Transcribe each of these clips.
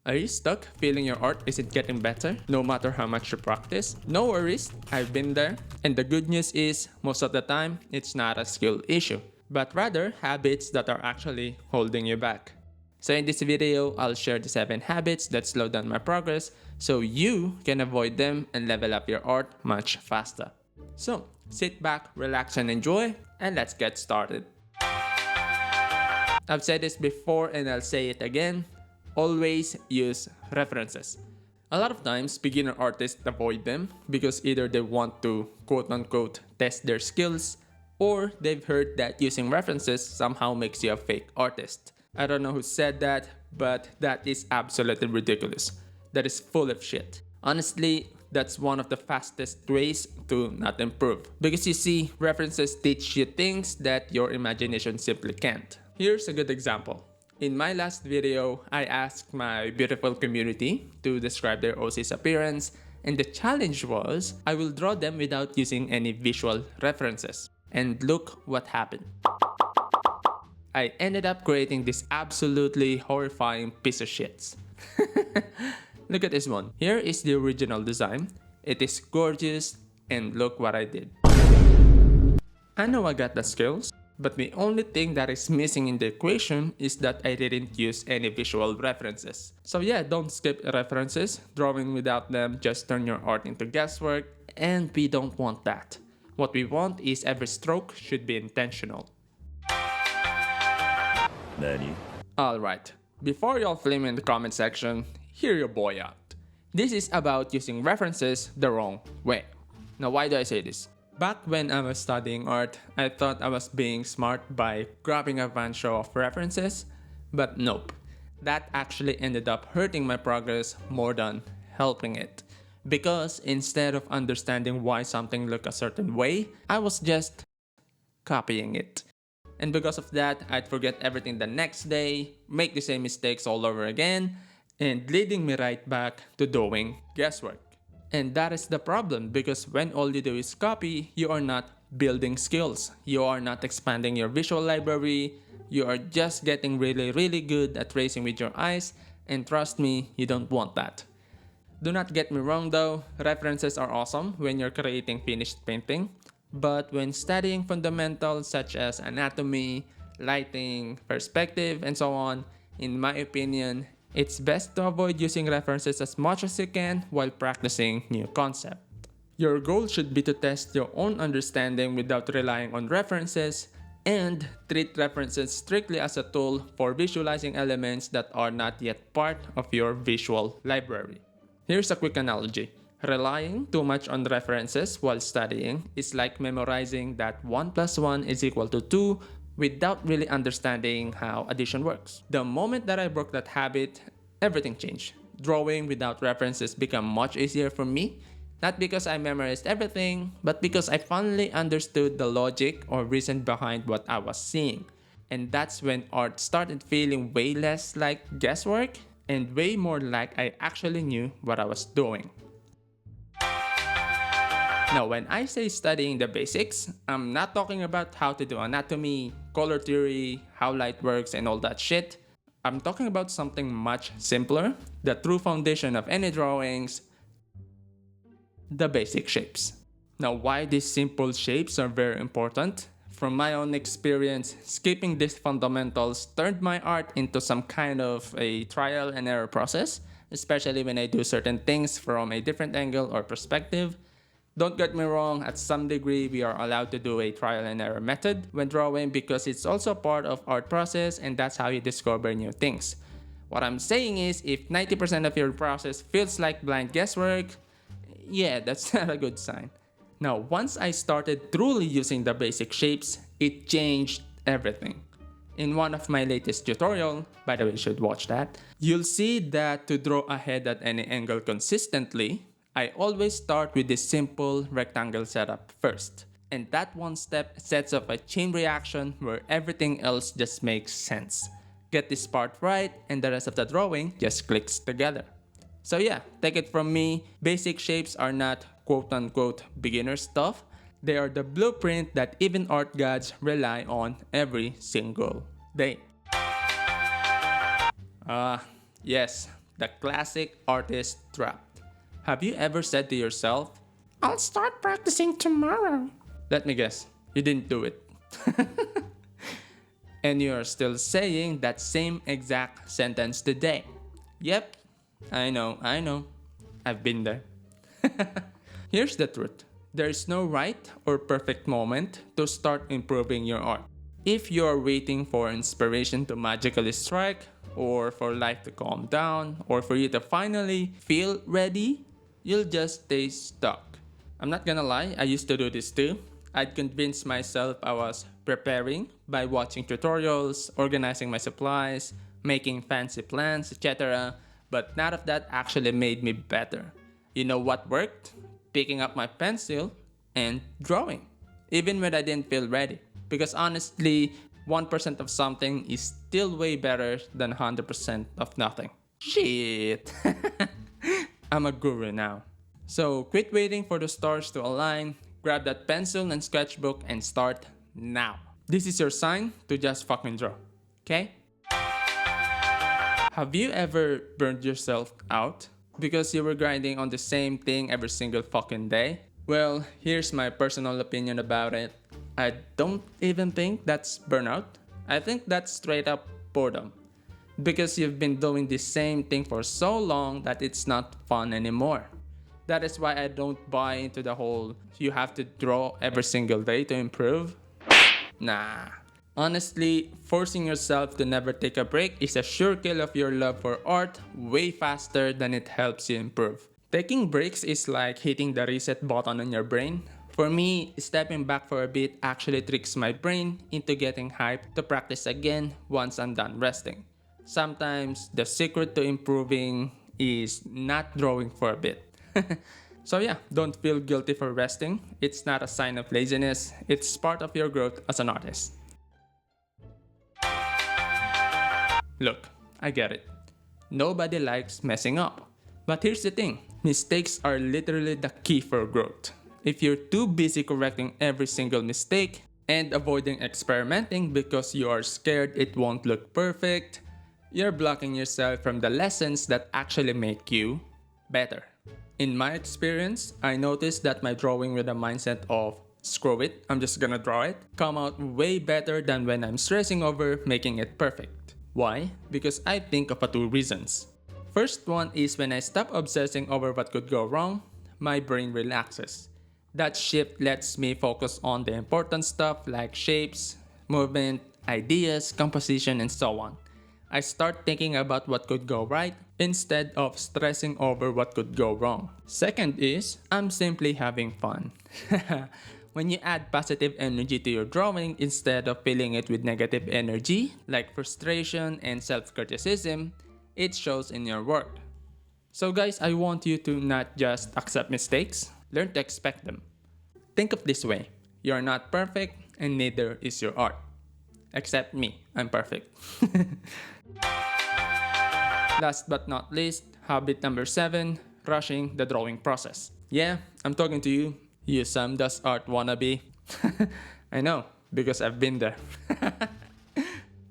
Are you stuck feeling your art isn't getting better no matter how much you practice? No worries, I've been there. And the good news is, most of the time, it's not a skill issue, but rather habits that are actually holding you back. So in this video, I'll share the 7 habits that slow down my progress so you can avoid them and level up your art much faster. So sit back, relax and enjoy, and let's get started. I've said this before and I'll say it again. Always use references. A lot of times, beginner artists avoid them because either they want to quote-unquote test their skills or they've heard that using references somehow makes you a fake artist. I don't know who said that, but that is absolutely ridiculous. That is full of shit. Honestly, that's one of the fastest ways to not improve. Because you see, references teach you things that your imagination simply can't. Here's a good example. In my last video, I asked my beautiful community to describe their OC's appearance, and the challenge was I will draw them without using any visual references. And look what happened. I ended up creating this absolutely horrifying piece of shit. Look at this one. Here is the original design. It is gorgeous, and look what I did. I know I got the skills, but the only thing that is missing in the equation is that I didn't use any visual references. So yeah, don't skip references. Drawing without them just turn your art into guesswork, and we don't want that. What we want is every stroke should be intentional. Alright, before y'all flame in the comment section, hear your boy out. This is about using references the wrong way. Now why do I say this? Back when I was studying art, I thought I was being smart by grabbing a bunch of references, but nope. That actually ended up hurting my progress more than helping it. Because instead of understanding why something looked a certain way, I was just copying it. And because of that, I'd forget everything the next day, make the same mistakes all over again, and leading me right back to doing guesswork. And that is the problem, because when all you do is copy, you are not building skills. You are not expanding your visual library. You are just getting really good at tracing with your eyes, and trust me, you don't want that. Do not get me wrong though, references are awesome when you're creating finished painting, but when studying fundamentals such as anatomy, lighting, perspective, and so on, in my opinion, it's best to avoid using references as much as you can while practicing new concepts. Your goal should be to test your own understanding without relying on references, and treat references strictly as a tool for visualizing elements that are not yet part of your visual library. Here's a quick analogy. Relying too much on references while studying is like memorizing that 1 + 1 is equal to 2 without really understanding how addition works. The moment that I broke that habit, everything changed. Drawing without references became much easier for me, not because I memorized everything, but because I finally understood the logic or reason behind what I was seeing. And that's when art started feeling way less like guesswork and way more like I actually knew what I was doing. Now, when I say studying the basics, I'm not talking about how to do anatomy, color theory, how light works, and all that shit. I'm talking about something much simpler, the true foundation of any drawings, the basic shapes. Now, why these simple shapes are very important? From my own experience, skipping these fundamentals turned my art into some kind of a trial and error process, especially when I do certain things from a different angle or perspective. Don't get me wrong, at some degree we are allowed to do a trial and error method when drawing because it's also part of art process and that's how you discover new things. What I'm saying is, if 90% of your process feels like blind guesswork, yeah, that's not a good sign. Now, once I started truly using the basic shapes, it changed everything. In one of my latest tutorial, by the way you should watch that, you'll see that to draw a head at any angle consistently, I always start with this simple rectangle setup first. And that one step sets up a chain reaction where everything else just makes sense. Get this part right and the rest of the drawing just clicks together. So yeah, take it from me, basic shapes are not quote-unquote beginner stuff. They are the blueprint that even art gods rely on every single day. Yes, the classic artist trap. Have you ever said to yourself, I'll start practicing tomorrow? Let me guess, you didn't do it. And you're still saying that same exact sentence today. Yep, I know. I've been there. Here's the truth. There is no right or perfect moment to start improving your art. If you're waiting for inspiration to magically strike, or for life to calm down, or for you to finally feel ready, you'll just stay stuck. I'm not gonna lie, I used to do this too. I'd convince myself I was preparing by watching tutorials, organizing my supplies, making fancy plans, etc. But none of that actually made me better. You know what worked? Picking up my pencil and drawing, even when I didn't feel ready. Because honestly, 1% of something is still way better than 100% of nothing. Shit! I'm a guru now. So quit waiting for the stars to align, grab that pencil and sketchbook and start now. This is your sign to just fucking draw. Okay? Have you ever burned yourself out because you were grinding on the same thing every single fucking day? Well, here's my personal opinion about it. I don't even think that's burnout. I think that's straight up boredom. Because you've been doing the same thing for so long that it's not fun anymore. That is why I don't buy into the whole you have to draw every single day to improve. Nah. Honestly, forcing yourself to never take a break is a sure kill of your love for art way faster than it helps you improve. Taking breaks is like hitting the reset button on your brain. For me, stepping back for a bit actually tricks my brain into getting hyped to practice again once I'm done resting. Sometimes the secret to improving is not drawing for a bit. So yeah, don't feel guilty for resting. It's not a sign of laziness, it's part of your growth as an artist. Look, I get it. Nobody likes messing up. But here's the thing, mistakes are literally the key for growth. If you're too busy correcting every single mistake and avoiding experimenting because you are scared it won't look perfect, you're blocking yourself from the lessons that actually make you better. In my experience, I noticed that my drawing with a mindset of screw it, I'm just gonna draw it, come out way better than when I'm stressing over making it perfect. Why? Because I think of two reasons. First one is when I stop obsessing over what could go wrong, my brain relaxes. That shift lets me focus on the important stuff like shapes, movement, ideas, composition, and so on. I start thinking about what could go right instead of stressing over what could go wrong. Second is, I'm simply having fun. When you add positive energy to your drawing instead of filling it with negative energy, like frustration and self-criticism, it shows in your work. So guys, I want you to not just accept mistakes, learn to expect them. Think of this way, you're not perfect and neither is your art. Except me, I'm perfect. Last but not least, habit number 7, rushing the drawing process. Yeah, I'm talking to you, you some does art wannabe. I know, because I've been there.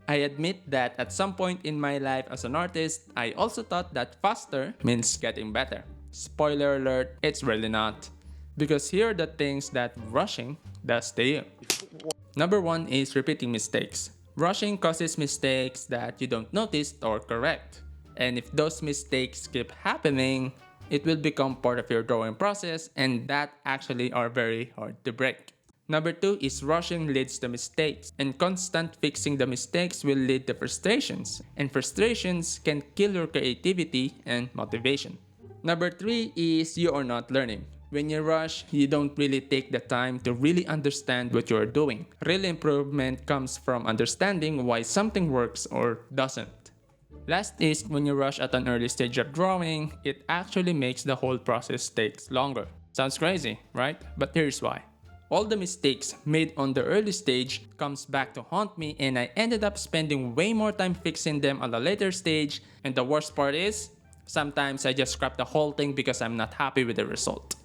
I admit that at some point in my life as an artist, I also thought that faster means getting better. Spoiler alert, it's really not. Because here are the things that rushing does to you. Number 1 is repeating mistakes. Rushing causes mistakes that you don't notice or correct. And if those mistakes keep happening, it will become part of your drawing process and that actually are very hard to break. Number 2 is rushing leads to mistakes and constant fixing the mistakes will lead to frustrations and frustrations can kill your creativity and motivation. Number 3 is you are not learning. When you rush, you don't really take the time to really understand what you're doing. Real improvement comes from understanding why something works or doesn't. Last is when you rush at an early stage of drawing, it actually makes the whole process takes longer. Sounds crazy, right? But here's why. All the mistakes made on the early stage comes back to haunt me and I ended up spending way more time fixing them on the later stage and the worst part is, sometimes I just scrap the whole thing because I'm not happy with the result.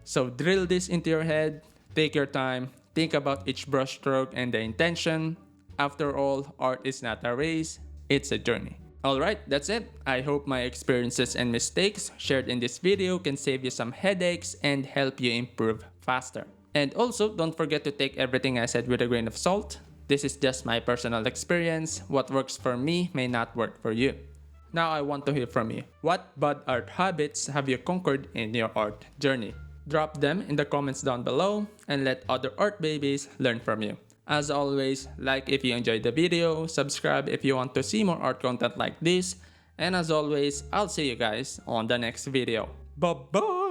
So drill this into your head, take your time, think about each brushstroke and the intention. After all, art is not a race, it's a journey. Alright, that's it. I hope my experiences and mistakes shared in this video can save you some headaches and help you improve faster. And also, don't forget to take everything I said with a grain of salt. This is just my personal experience. What works for me may not work for you. Now I want to hear from you. What bad art habits have you conquered in your art journey? Drop them in the comments down below and let other art babies learn from you. As always, like if you enjoyed the video, subscribe if you want to see more art content like this, and as always, I'll see you guys on the next video. Bye-bye!